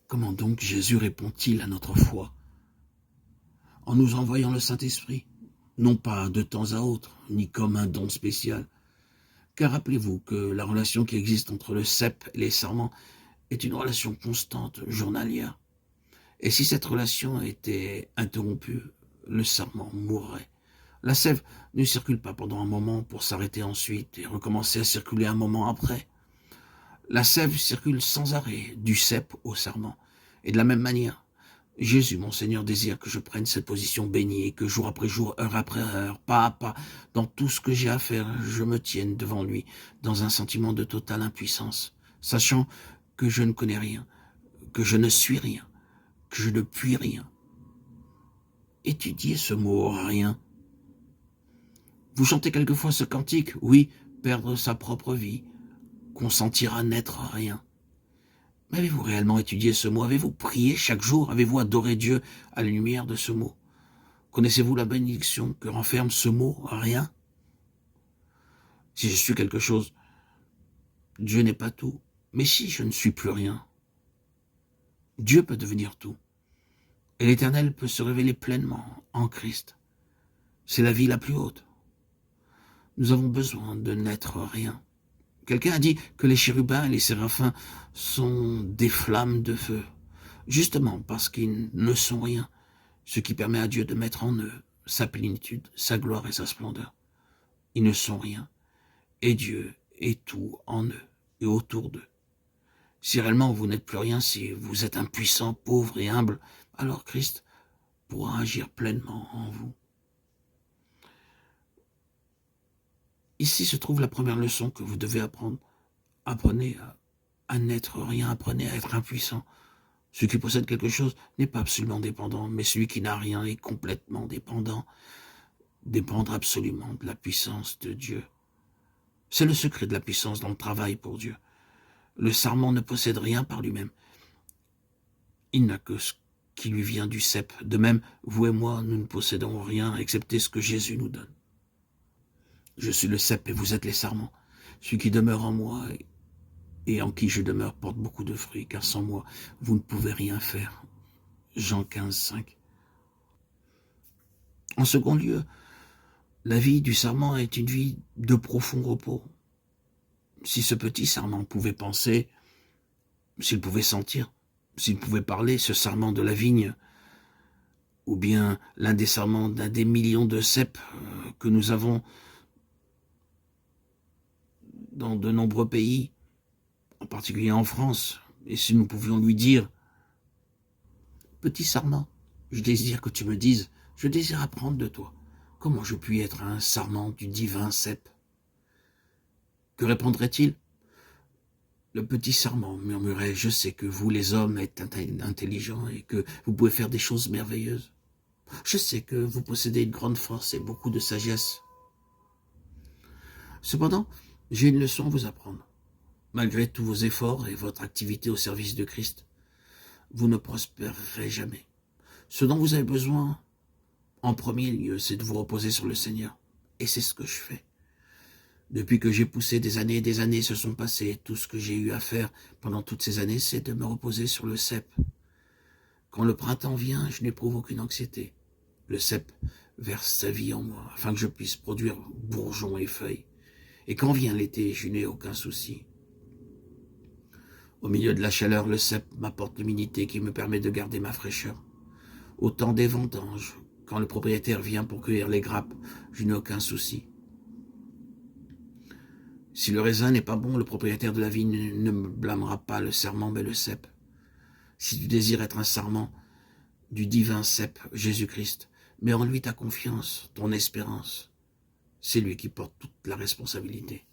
Comment donc Jésus répond-il à notre foi? En nous envoyant le Saint-Esprit, non pas de temps à autre, ni comme un don spécial. Car rappelez-vous que la relation qui existe entre le cep et les sarments est une relation constante, journalière. Et si cette relation était interrompue, le sarment mourrait. La sève ne circule pas pendant un moment pour s'arrêter ensuite et recommencer à circuler un moment après. La sève circule sans arrêt, du cep au sarment. Et de la même manière, Jésus, mon Seigneur, désire que je prenne cette position bénie et que jour après jour, heure après heure, pas à pas, dans tout ce que j'ai à faire, je me tienne devant lui dans un sentiment de totale impuissance, sachant que je ne connais rien, que je ne suis rien, que je ne puis rien. Étudiez ce mot « rien ». Vous chantez quelquefois ce cantique, oui, perdre sa propre vie, consentir à n'être rien. Mais avez-vous réellement étudié ce mot? Avez-vous prié chaque jour? Avez-vous adoré Dieu à la lumière de ce mot? Connaissez-vous la bénédiction que renferme ce mot « rien » ? Si je suis quelque chose, Dieu n'est pas tout. Mais si je ne suis plus rien, Dieu peut devenir tout. Et l'Éternel peut se révéler pleinement en Christ. C'est la vie la plus haute. Nous avons besoin de n'être rien. Quelqu'un a dit que les chérubins et les séraphins sont des flammes de feu, justement parce qu'ils ne sont rien, ce qui permet à Dieu de mettre en eux sa plénitude, sa gloire et sa splendeur. Ils ne sont rien, et Dieu est tout en eux et autour d'eux. Si réellement vous n'êtes plus rien, si vous êtes impuissant, pauvre et humble, alors Christ pourra agir pleinement en vous. Ici se trouve la première leçon que vous devez apprendre. Apprenez à n'être rien, apprenez à être impuissant. Celui qui possède quelque chose n'est pas absolument dépendant, mais celui qui n'a rien est complètement dépendant. Dépendre absolument de la puissance de Dieu. C'est le secret de la puissance dans le travail pour Dieu. Le sarment ne possède rien par lui-même. Il n'a que ce qui lui vient du cep. De même, vous et moi, nous ne possédons rien excepté ce que Jésus nous donne. Je suis le cep et vous êtes les sarments. Celui qui demeure en moi et en qui je demeure porte beaucoup de fruits, car sans moi, vous ne pouvez rien faire. Jean 15, 5. En second lieu, la vie du sarment est une vie de profond repos. Si ce petit sarment pouvait penser, s'il pouvait sentir, s'il pouvait parler, ce sarment de la vigne, ou bien l'un des sarments d'un des millions de ceps que nous avons dans de nombreux pays, en particulier en France, et si nous pouvions lui dire « Petit sarment, je désire que tu me dises, je désire apprendre de toi, comment je puis être un sarment du divin cep ?» Que répondrait-il? Le petit sarment murmurait « Je sais que vous, les hommes, êtes intelligents et que vous pouvez faire des choses merveilleuses. Je sais que vous possédez une grande force et beaucoup de sagesse. Cependant, j'ai une leçon à vous apprendre. Malgré tous vos efforts et votre activité au service de Christ, vous ne prospérerez jamais. Ce dont vous avez besoin, en premier lieu, c'est de vous reposer sur le Seigneur. Et c'est ce que je fais. Depuis que j'ai poussé, des années se sont passées. Tout ce que j'ai eu à faire pendant toutes ces années, c'est de me reposer sur le cep. Quand le printemps vient, je n'éprouve aucune anxiété. Le cep verse sa vie en moi, afin que je puisse produire bourgeons et feuilles. Et quand vient l'été, je n'ai aucun souci. Au milieu de la chaleur, le cep m'apporte l'humidité qui me permet de garder ma fraîcheur. Au temps des vendanges, quand le propriétaire vient pour cueillir les grappes, je n'ai aucun souci. Si le raisin n'est pas bon, le propriétaire de la vigne ne me blâmera pas le sarment, mais le cep. Si tu désires être un sarment du divin cep, Jésus-Christ, mets en lui ta confiance, ton espérance. C'est lui qui porte toute la responsabilité.